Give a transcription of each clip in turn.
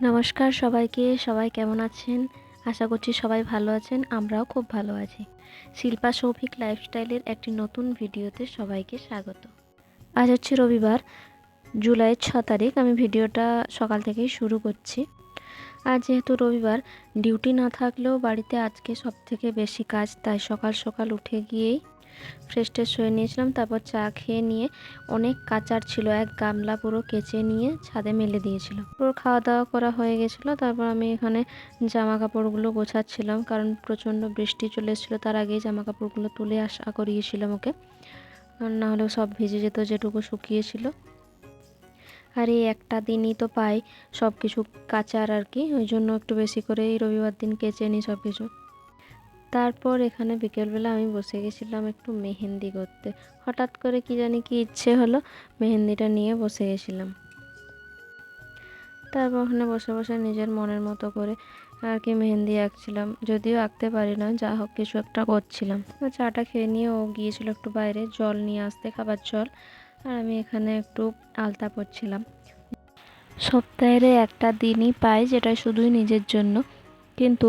নমস্কার সবাইকে। সবাই কেমন আছেন? আশা করছি সবাই ভালো আছেন। আমরাও খুব ভালো আছি। শিল্পা সৌভিক লাইফস্টাইলের একটি নতুন ভিডিওতে সবাইকে স্বাগত। আজ হচ্ছে রবিবার, জুলাইয়ের 6 তারিখ। আমি ভিডিওটা সকাল থেকেই শুরু করছি। আজ যেহেতু রবিবার, ডিউটি না থাকলেও বাড়িতে আজকে সবথেকে বেশি কাজ, তাই সকাল সকাল উঠে গিয়েই ফ্রেশ ট্রেশ হয়ে নিয়েছিলাম। তারপর চা খেয়ে নিয়ে অনেক কাচার ছিল, এক গামলা পুরো কেচে নিয়ে ছাদে মেলে দিয়েছিল। পুরো খাওয়া দাওয়া করা হয়ে গেছিলো। তারপর আমি এখানে জামা কাপড়গুলো গোছাচ্ছিলাম, কারণ প্রচণ্ড বৃষ্টি চলে এসেছিলো। তার আগেই জামা কাপড়গুলো তুলে আসা করিয়েছিলাম ওকে, না হলেও সব ভিজে যেত যেটুকু শুকিয়েছিল। আর এই একটা দিনই তো পাই সব কিছু কাচার আর কি, ওই জন্য একটু বেশি করেই রবিবার দিন কেচে নিই সব কিছু। তারপর এখানে বিকেলবেলা আমি বসে গেছিলাম একটু মেহেন্দি করতে। হঠাৎ করে কি জানি কি ইচ্ছে হলো, মেহেন্দিটা নিয়ে বসে গেছিলাম। তারপর ওখানে বসে বসে নিজের মনের মতো করে আর কি মেহেন্দি আঁকছিলাম, যদিও আঁকতে পারি না, যা হোক কিছু একটা করছিলাম। চাটা খেয়ে নিয়ে ও গিয়েছিল একটু বাইরে জল নিয়ে আসতে, খাবার জল, আর আমি এখানে একটু আলতা পরছিলাম। সপ্তাহের একটা দিনই পাই যেটা শুধুই নিজের জন্য, কিন্তু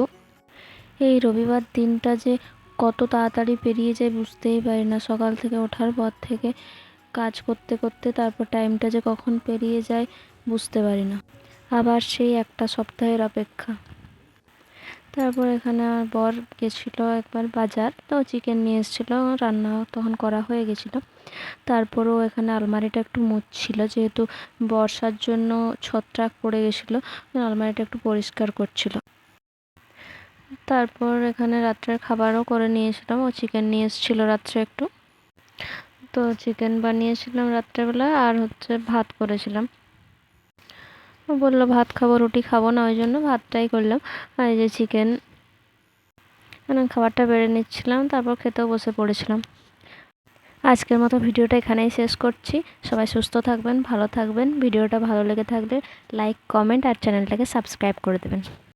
এই রবিবার দিনটা যে কত তাড়াতাড়ি পেরিয়ে যায় বুঝতেই পারি না। সকাল থেকে ওঠার পর থেকে কাজ করতে করতে তারপর টাইমটা যে কখন পেরিয়ে যায় বুঝতে পারি না। আবার সেই একটা সপ্তাহের অপেক্ষা। তারপর এখানে আমার বর গেছিলো একবার বাজার, তো চিকেন নিয়ে এসেছিলো, রান্না তখন করা হয়ে গেছিলো। তারপরও এখানে আলমারিটা একটু মুছছিল, যেহেতু বর্ষার জন্য ছত্রাক পড়ে গেছিলো, আলমারিটা একটু পরিষ্কার করছিল। তারপর এখানে রাত্রের খাবারও করে নিয়েছিলাম, ও চিকেন নিয়ে এসেছিলো রাত্রে একটু, তো চিকেন বানিয়েছিলাম রাত্রেবেলা, আর হচ্ছে ভাত করেছিলাম। ও বললো ভাত খাবো, রুটি খাবো না, ওই জন্য ভাতটাই করলাম। আর এই যে চিকেন, মানে খাবারটা বেড়ে নিচ্ছিলাম, তারপর খেতেও বসে পড়েছিলাম। আজকের মতো ভিডিওটা এখানেই শেষ করছি। সবাই সুস্থ থাকবেন, ভালো থাকবেন। ভিডিওটা ভালো লেগে থাকলে লাইক, কমেন্ট আর চ্যানেলটাকে সাবস্ক্রাইব করে দেবেন।